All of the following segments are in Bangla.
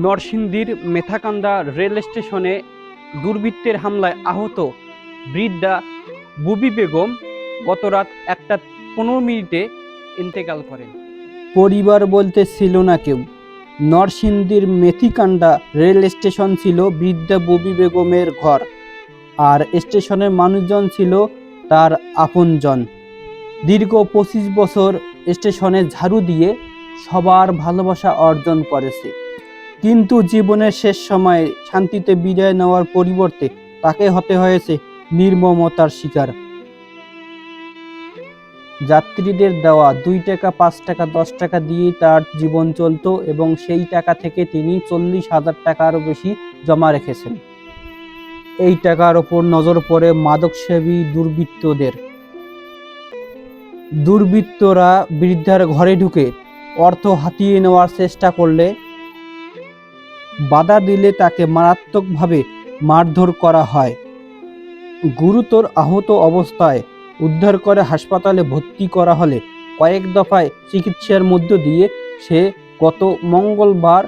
নরসিংদীর মেথাকান্দা রেল স্টেশনে দুর্বৃত্তের হামলায় আহত বৃদ্ধা বুবি বেগম গত রাত 1টা 15 মিনিটে ইন্তেকাল করেন। পরিবার বলতে ছিল না কেউ। নরসিংদীর মেথিকান্দা রেল স্টেশন ছিল বৃদ্ধা বুবি বেগমের ঘর, আর স্টেশনের মানুষজন ছিল তার আপনজন। দীর্ঘ 25 বছর স্টেশনে ঝাড়ু দিয়ে সবার ভালোবাসা অর্জন করেছে, কিন্তু জীবনের শেষ সময়ে শান্তিতে বিদায় নেওয়ার পরিবর্তে তাকে হতে হয়েছে নির্মমতার শিকার। যাত্রীদের দেওয়া 2 টাকা, 5 টাকা, 10 টাকা দিয়েই তার জীবন চলত, এবং সেই টাকা থেকে তিনি 40,000 টাকারও বেশি জমা রেখেছেন। এই টাকার ওপর নজর পড়ে মাদকসেবী দুর্বৃত্তদের। দুর্বৃত্তরা বৃদ্ধার ঘরে ঢুকে অর্থ হাতিয়ে নেওয়ার চেষ্টা করলে বাধা দিলে তাকে মারাত্মকভাবে মারধর করা হয়। গুরুতর আহত অবস্থায় উদ্ধার করে হাসপাতালে ভর্তি করা হলে কয়েক দফায় চিকিৎসার মধ্য দিয়ে সে গত মঙ্গলবার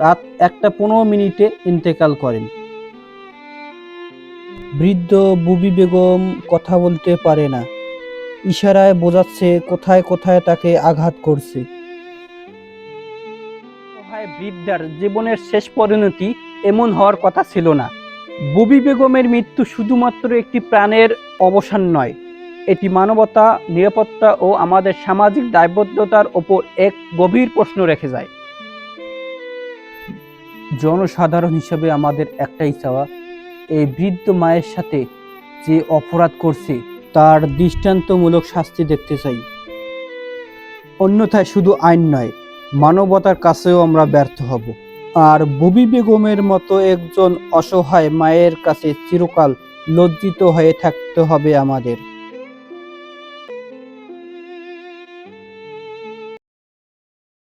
রাত 1টা 15 মিনিটে ইন্তেকাল করেন। বৃদ্ধ বুবি বেগম কথা বলতে পারে না, ইশারায় বোঝাচ্ছে কোথায় কোথায় তাকে আঘাত করছে। বৃদ্ধার জীবনের শেষ পরিণতি এমন হওয়ার কথা ছিল না। বুবি বেগমের মৃত্যু শুধুমাত্র একটি প্রাণের অবসান নয়, এটি মানবতা, নিরাপত্তা ও আমাদের সামাজিক দায়বদ্ধতার ওপর এক গভীর প্রশ্ন রেখে যায়। জনসাধারণ হিসেবে আমাদের একটাই চাওয়া, এই বৃদ্ধ মায়ের সাথে যে অপরাধ করছে তার দৃষ্টান্তমূলক শাস্তি দেখতে চাই। অন্যথায় শুধু আইন নয়, মানবতার কাছেও আমরা ব্যর্থ হব। আর বুবি বেগমের মতো একজন অসহায় মায়ের কাছে চিরকাল লজ্জিত হয়ে থাকতে হবে আমাদের।